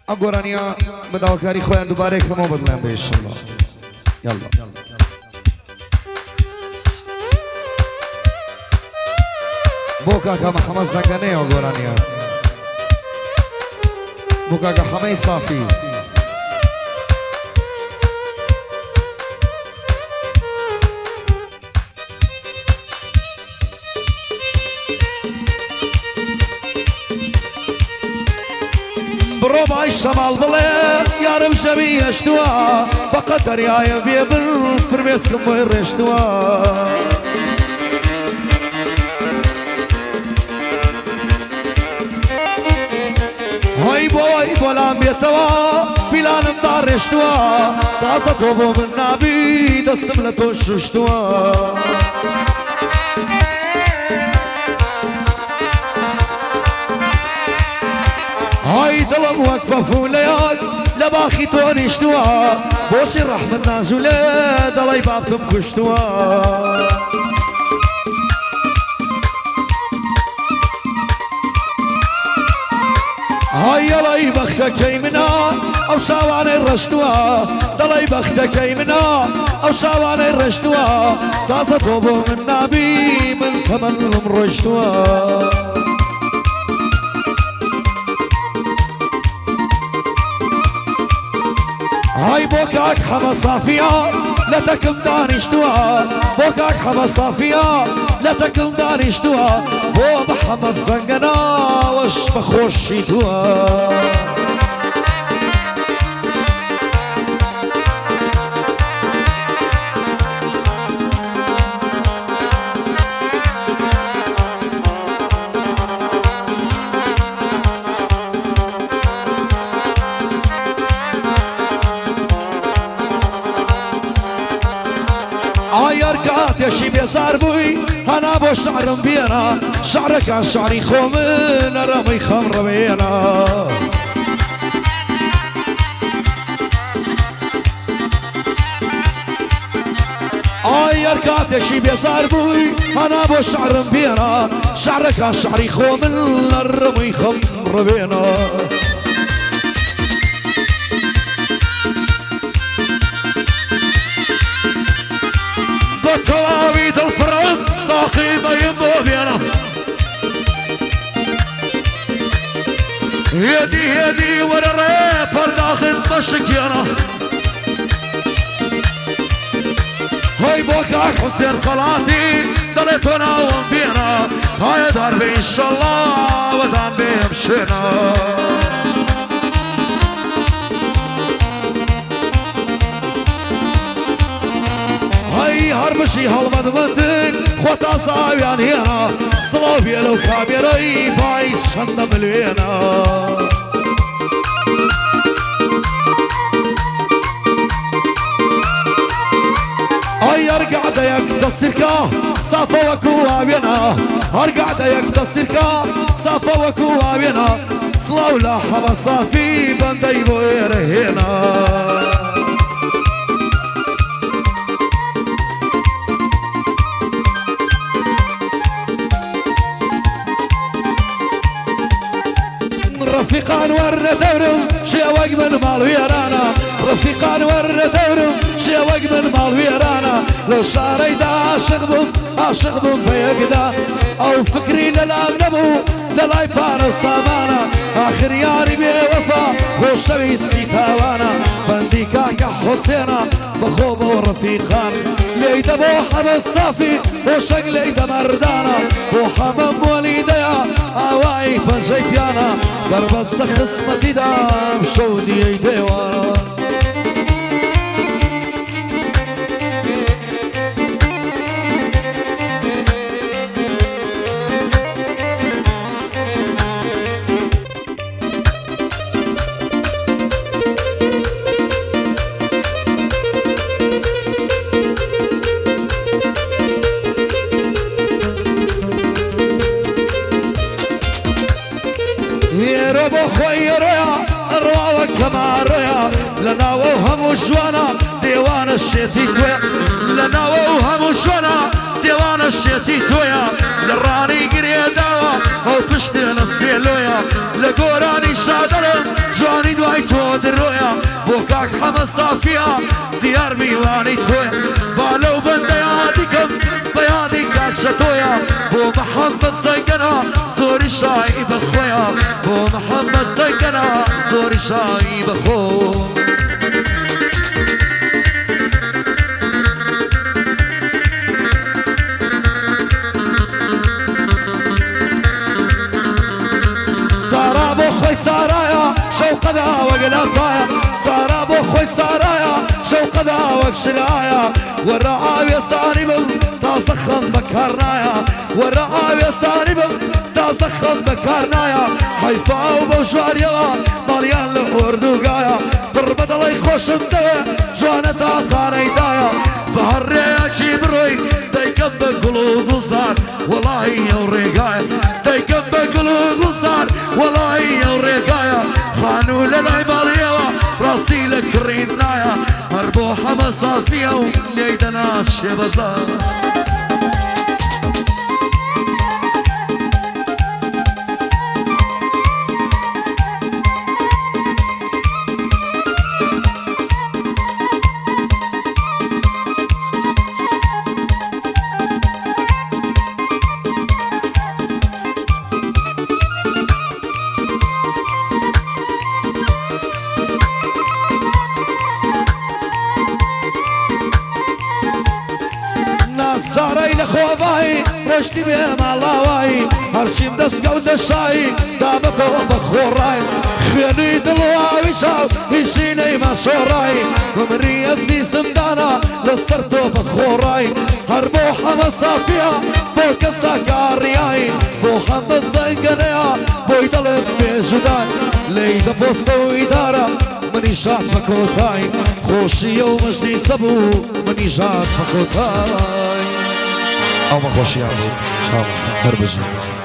اگورانیا بداوکاری خویان دوباره کمو بدلن به انشالله. یلا بوكا كما حمد زنگانه اگورانیا بوكا كحمي صافي بربع الشمال ضلي يارم شبي اشتوا بقدر يا يبيبر فرميسكم وير اشتوا هاي بوي بولام يتوا بلانم دار اشتوا تازه توبو من نابي دستم لتوش اشتوا هاي دلم وقفة فوليات لباخي توني اشتوا بوشي الرحمة نازولة دلي بابتم كشتوا هاي يلاي بختك يمنا او شاواني الرشتوا دلي بختك يمنا او شاواني الرشتوا تازة توبو من نابي من ثمن رشتوا هاي بوكاك حما صافية لا تكم دانشتوا بوكاك حما صافية لا تكم دانشتوا بو محمد زنقنا وش بخوشيتوا يشي بيزار بوي انا بو شعرم بينا شعرك عن شعري خومن رمي خمر بينا يركات يشي بيزار بوي انا بو شعرم بينا شعرك عن شعري خومن رمي خمر بينا بطوابيد الفرن صاخيبة ينبو بينا يدي ورا الريبر داخل مشكينا هاي بوكاك حسين خلاتي دلتنا وانبينا هاي دار بي ان شاء الله ودان بيمشينا هرمشي هالمدمتك خوتا صاويان هنا صلوبيا لو كابيري فايز شنم الوينا ارقع ديك تصيركا صافا وكوابينا ارقع ديك تصيركا صافا وكوابينا صلاو لا حما صافي بندي بوير هنا رفيقان ورنا دورم شي وقمن مال ويرانا رفيقان ورنا دورم شي وقمن مال ويرانا لو صار يدا عاشق بم فيقدا او فكري للامنبو للاي بار الصامانا اخر ياري بوفا وشوي السيتاوانا بنديكا كحسينا بخوبه ورفيقان ليدا بو حمد صافي وشق ليدا مردانا وحمد وليديا اواي فنجيبيانا دربست خصمتي دام شودي ديوانا كما ريا لنا وهم وشوانا ديوان الشيتي تويا لنا وهم وشوانا ديوان الشيتي تويا للراني قريدا او پشتين السيلويا لقوراني شادرم جواني دواي بوكاك حما صافية ديار ميواني تويا بالو بندياتكم بيادي كاك شتويا بو محمد زنقنا زوري شاي بخويا بو محمد زنقنا زوري شاي بخو سارا بو خوي سارايا شوقدا وقلافايا سارا بو خوي سارايا شوقدا وقشلايا والرعاوية صاربم تاسخن بكارنايا والرعاوية صاربم تاسخن بكارنايا حيفا وبوشوار يلا مليان لأردوغايا بربط الله يخوشم دوي جوانتا خانيدايا بهالرياكي بروي دايكم بقلوب وصار والله يوريقايا دايكم بقلوب وصار والله يوريقايا خانو للعبالية راسي لك رينايا مربوحة مصافية وليدنا الشبزار زاري لخواباي رشتي بهم علاواي هرشيم دست قود الشاي دابكو بخوراي خياني دلواوي شاو هشيني ما شوراي ومري السيسم دانا لصرتو بخوراي هربوحة مصافية بوكستا كارياي بوحة مزيقنيا بويدلم بجداي ليدا بوستو إدارة مني شاد بكوتاي خوشي ومجدي سبو مني شاد بكوتاي او ما خوشی عزیز شام هر بجی